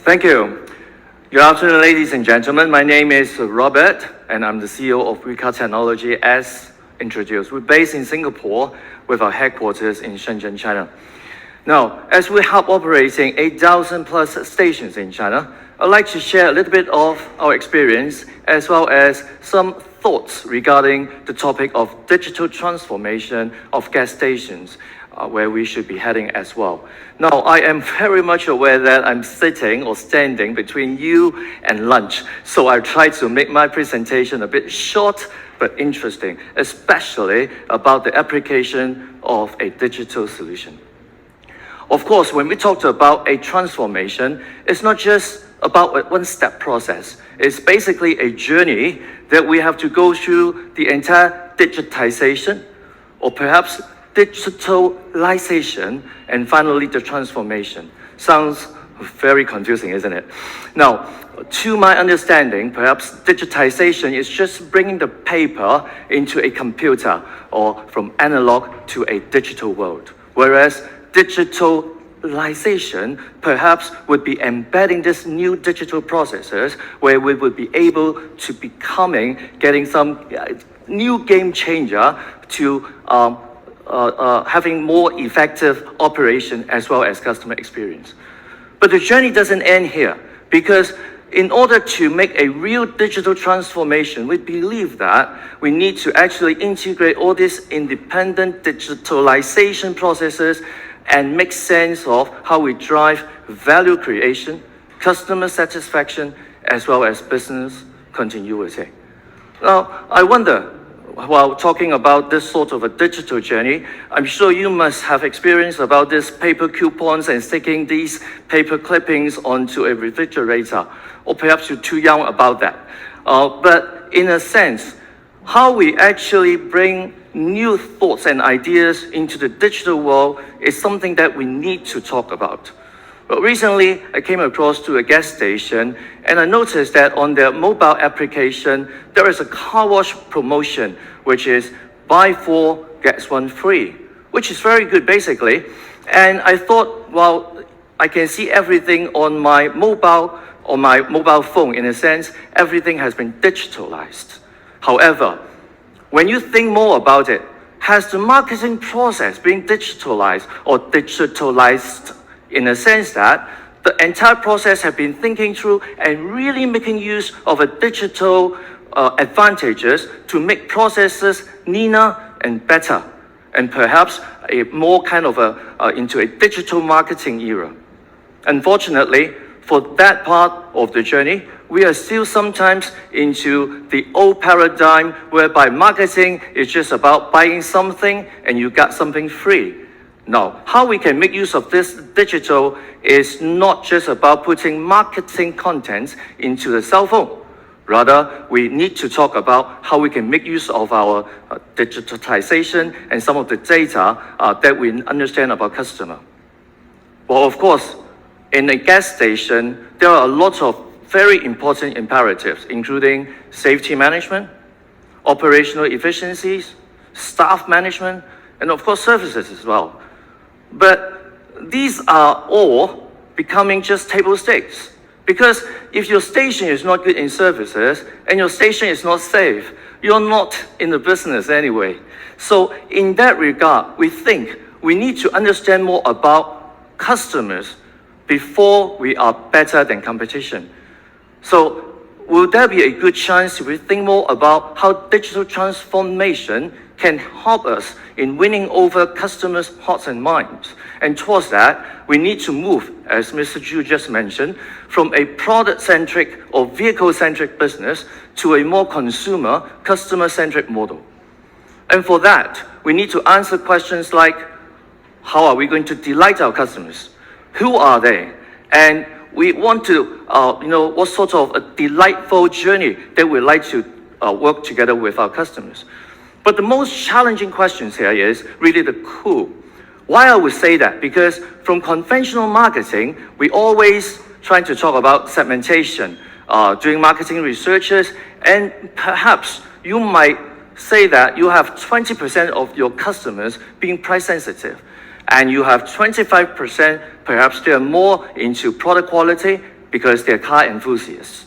Thank you. Good afternoon, ladies and gentlemen. My name is Robert, and I'm the CEO of WeCar Technology, as introduced. We're based in Singapore with our headquarters in Shenzhen, China. Now, as we have operating 8,000 plus stations in China, I'd like to share a little bit of our experience as well as some thoughts regarding the topic of digital transformation of gas stations, where we should be heading as well. Now, I am very much aware that I'm sitting or standing between you and lunch, so I try to make my presentation a bit short but interesting, especially about the application of a digital solution. Of course, when we talked about a transformation, it's not just about a one-step process. It's basically a journey that we have to go through the entire digitization, or perhaps digitalization, and finally the transformation. Sounds very confusing, isn't it? Now, to my understanding, perhaps digitization is just bringing the paper into a computer or from analog to a digital world, whereas digitalization perhaps would be embedding this new digital processes where we would be able to getting some new game changer to having more effective operation as well as customer experience. But the journey doesn't end here, because in order to make a real digital transformation, we believe that we need to actually integrate all these independent digitalization processes and make sense of how we drive value creation, customer satisfaction, as well as business continuity. Now, I wonder, while talking about this sort of a digital journey, I'm sure you must have experience about these paper coupons and sticking these paper clippings onto a refrigerator, or perhaps you're too young about that. But in a sense, how we actually bring new thoughts and ideas into the digital world is something that we need to talk about. But recently, I came across to a gas station, and I noticed that on their mobile application, there is a car wash promotion, which is buy 4, get 1 free, which is very good, basically. And I thought, well, I can see everything on my mobile phone. In a sense, everything has been digitalized. However, when you think more about it, has the marketing process been digitalized or digitalized in a sense that the entire process have been thinking through and really making use of a digital advantages to make processes leaner and better, and perhaps a more kind of into a digital marketing era. Unfortunately, for that part of the journey, we are still sometimes into the old paradigm whereby marketing is just about buying something and you got something free. Now, how we can make use of this digital is not just about putting marketing content into the cell phone. Rather, we need to talk about how we can make use of our digitalization and some of the data that we understand about customer. Well, of course, in a gas station, there are a lot of very important imperatives, including safety management, operational efficiencies, staff management, and of course, services as well. But these are all becoming just table stakes. Because if your station is not good in services and your station is not safe, you're not in the business anyway. So in that regard, we think we need to understand more about customers before we are better than competition. So will there be a good chance if we think more about how digital transformation can help us in winning over customers' hearts and minds? And towards that, we need to move, as Mr. Zhu just mentioned, from a product-centric or vehicle-centric business to a more consumer, customer-centric model. And for that, we need to answer questions like, how are we going to delight our customers? Who are they? And we want to, what sort of a delightful journey that we'd like to work together with our customers. But the most challenging questions here is really the who. Why I would say that? Because from conventional marketing, we always try to talk about segmentation, doing marketing researches, and perhaps you might say that you have 20% of your customers being price sensitive, and you have 25%, perhaps they're more into product quality, because they're car enthusiasts.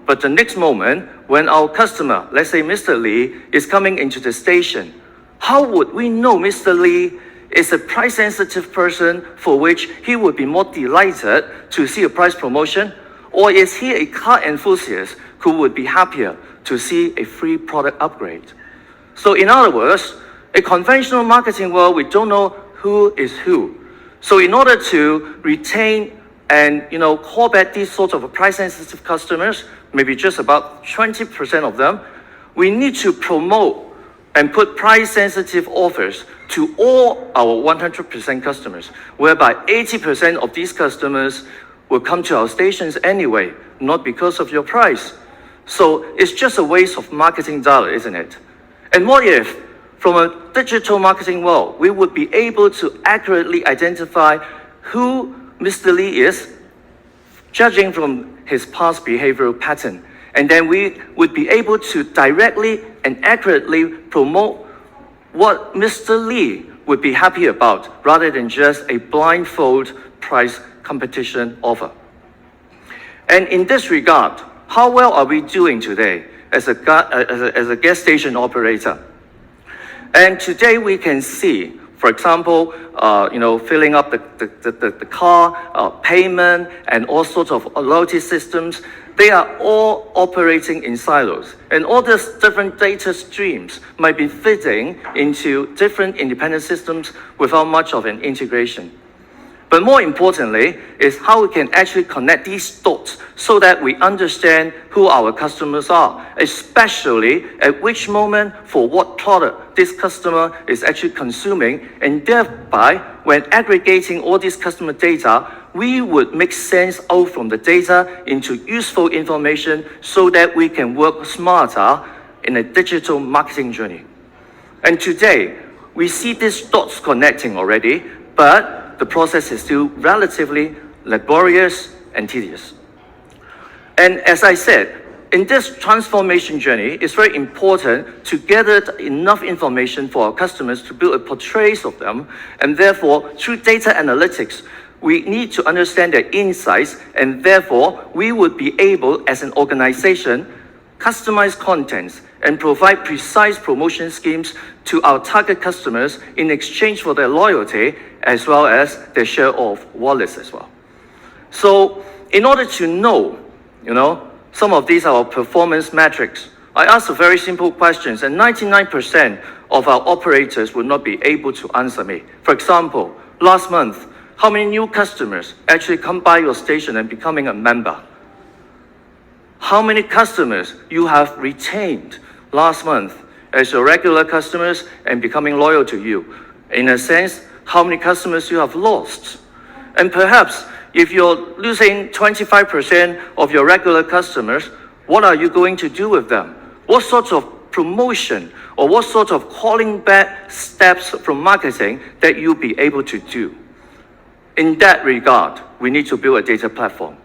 But the next moment, when our customer, let's say Mr. Lee, is coming into the station, how would we know Mr. Lee is a price-sensitive person for which he would be more delighted to see a price promotion? Or is he a car enthusiast who would be happier to see a free product upgrade? So in other words, a conventional marketing world, we don't know who is who. So in order to retain and call back these sorts of price-sensitive customers, maybe just about 20% of them, we need to promote and put price-sensitive offers to all our 100% customers, whereby 80% of these customers will come to our stations anyway, not because of your price. So it's just a waste of marketing dollar, isn't it? And what if, from a digital marketing world, we would be able to accurately identify who Mr. Lee is, judging from his past behavioral pattern, and then we would be able to directly and accurately promote what Mr. Lee would be happy about, rather than just a blindfold price competition offer. And in this regard, how well are we doing today as a gas station operator? And today we can see, for example, filling up the car, payment, and all sorts of loyalty systems, they are all operating in silos. And all these different data streams might be fitting into different independent systems without much of an integration. But more importantly is how we can actually connect these dots so that we understand who our customers are, especially at which moment for what product this customer is actually consuming, and thereby, when aggregating all this customer data, we would make sense out from the data into useful information so that we can work smarter in a digital marketing journey. And today, we see these dots connecting already, but the process is still relatively laborious and tedious. And as I said, in this transformation journey, it's very important to gather enough information for our customers to build a portrait of them, and therefore, through data analytics, we need to understand their insights, and therefore, we would be able, as an organization, customize contents and provide precise promotion schemes to our target customers in exchange for their loyalty, as well as their share of wallets as well. So in order to know, some of these are our performance metrics, I asked a very simple questions, and 99% of our operators would not be able to answer me. For example, last month, how many new customers actually come by your station and becoming a member? How many customers you have retained last month as your regular customers and becoming loyal to you? In a sense, how many customers you have lost? And perhaps if you're losing 25% of your regular customers, what are you going to do with them? What sorts of promotion or what sort of calling back steps from marketing that you'll be able to do? In that regard, we need to build a data platform.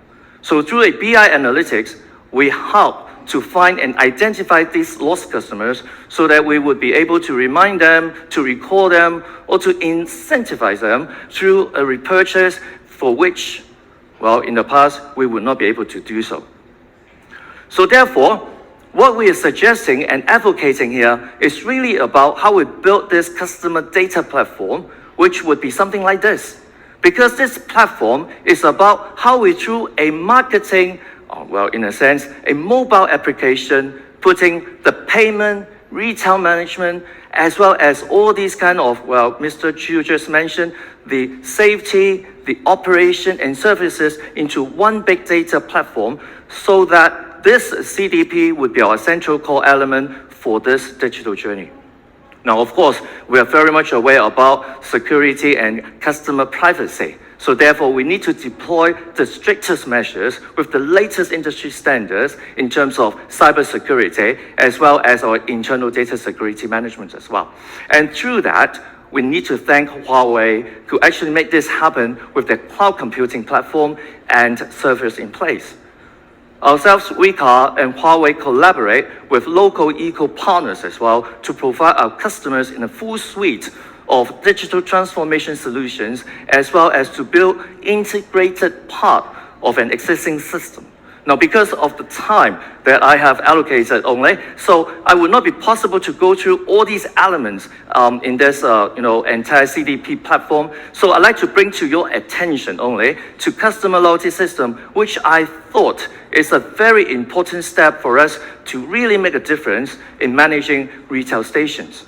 So through a BI analytics, we help to find and identify these lost customers so that we would be able to remind them, to recall them, or to incentivize them through a repurchase for which, well, in the past, we would not be able to do so. So therefore, what we are suggesting and advocating here is really about how we build this customer data platform, which would be something like this. Because this platform is about how we, through a marketing, well, in a sense, a mobile application, putting the payment, retail management, as well as all these kind of, well, Mr. Chu just mentioned, the safety, the operation and services into one big data platform, so that this CDP would be our central core element for this digital journey. Now, of course, we are very much aware about security and customer privacy. So therefore, we need to deploy the strictest measures with the latest industry standards in terms of cybersecurity, as well as our internal data security management as well. And through that, we need to thank Huawei, who actually made this happen with their cloud computing platform and servers in place. Ourselves, WeCar and Huawei collaborate with local eco partners as well to provide our customers in a full suite of digital transformation solutions, as well as to build integrated part of an existing system. Now, because of the time that I have allocated only, so I would not be possible to go through all these elements in this entire CDP platform. So I'd like to bring to your attention only to customer loyalty system, which I thought is a very important step for us to really make a difference in managing retail stations.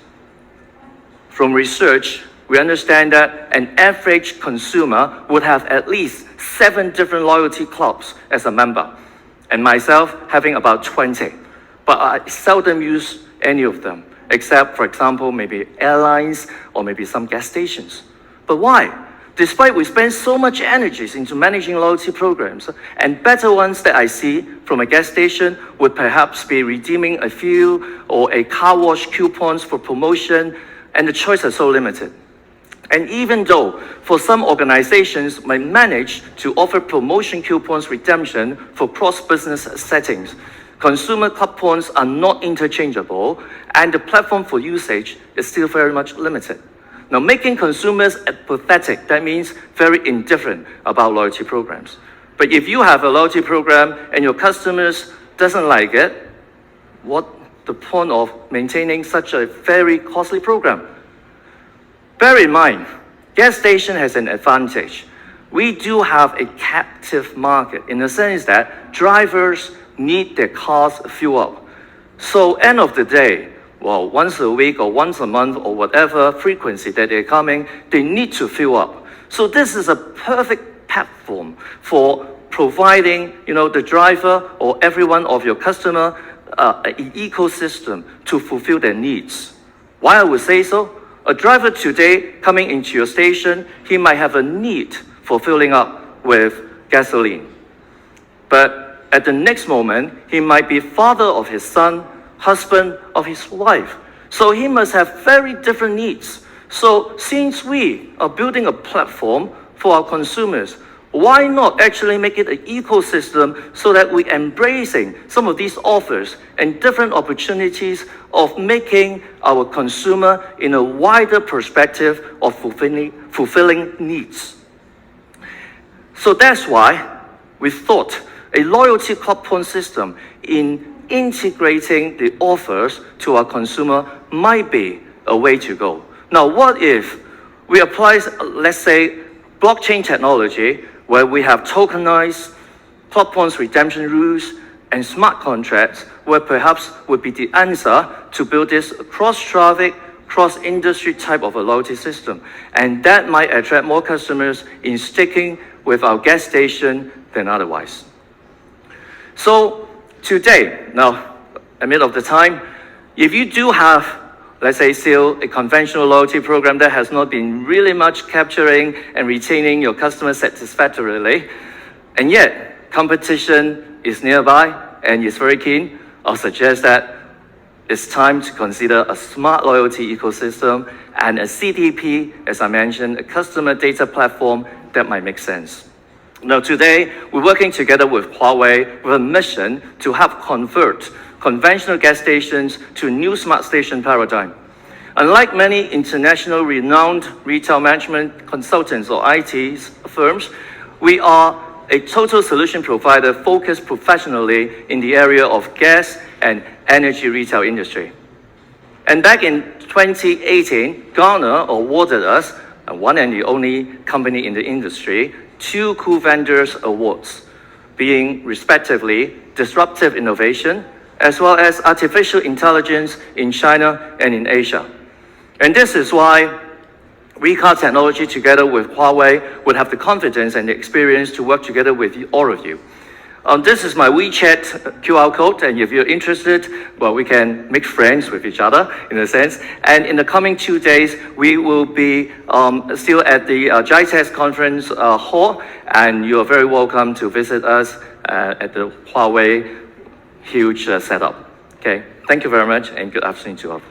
From research, we understand that an average consumer would have at least 7 different loyalty clubs as a member, and myself having about 20. But I seldom use any of them, except, for example, maybe airlines or maybe some gas stations. But why? Despite we spend so much energy into managing loyalty programs, and better ones that I see from a gas station would perhaps be redeeming a fuel or a car wash coupons for promotion, and the choice is so limited. And even though for some organizations might manage to offer promotion coupons redemption for cross-business settings, consumer club points are not interchangeable, and the platform for usage is still very much limited. Now, making consumers apathetic, that means very indifferent about loyalty programs. But if you have a loyalty program and your customers doesn't like it, what the point of maintaining such a very costly program? Bear in mind, gas station has an advantage. We do have a captive market in the sense that drivers need their cars fueled up. So end of the day, well, once a week or once a month or whatever frequency that they're coming, they need to fuel up. So this is a perfect platform for providing, the driver or every one of your customer an ecosystem to fulfill their needs. Why I would say so? A driver today coming into your station, he might have a need for filling up with gasoline. But at the next moment, he might be father of his son, husband of his wife. So he must have very different needs. So since we are building a platform for our consumers, why not actually make it an ecosystem so that we're embracing some of these offers and different opportunities of making our consumer in a wider perspective of fulfilling needs. So that's why we thought a loyalty club point system in integrating the offers to our consumer might be a way to go. Now, what if we apply, let's say, blockchain technology, where we have tokenized club points redemption rules and smart contracts, where perhaps would be the answer to build this cross-traffic, cross-industry type of a loyalty system. And that might attract more customers in sticking with our gas station than otherwise. So today, now, amid of the time, if you do have, let's say, still a conventional loyalty program that has not been really much capturing and retaining your customers satisfactorily, and yet competition is nearby and is very keen, I'll suggest that it's time to consider a smart loyalty ecosystem and a CDP, as I mentioned, a customer data platform that might make sense. Now today, we're working together with Huawei with a mission to help convert conventional gas stations to a new smart station paradigm. Unlike many international renowned retail management consultants or IT firms, we are a total solution provider focused professionally in the area of gas and energy retail industry. And back in 2018, Gartner awarded us, one and the only company in the industry, 2 Cool Vendors Awards, being respectively Disruptive Innovation, as well as Artificial Intelligence in China and in Asia. And this is why WeCar technology together with Huawei would have the confidence and the experience to work together with all of you. This is my WeChat QR code, and if you're interested, well, we can make friends with each other in a sense. And in the coming 2 days, we will be still at the GITEX conference hall, and you are very welcome to visit us at the Huawei huge setup. Okay, thank you very much, and good afternoon to all.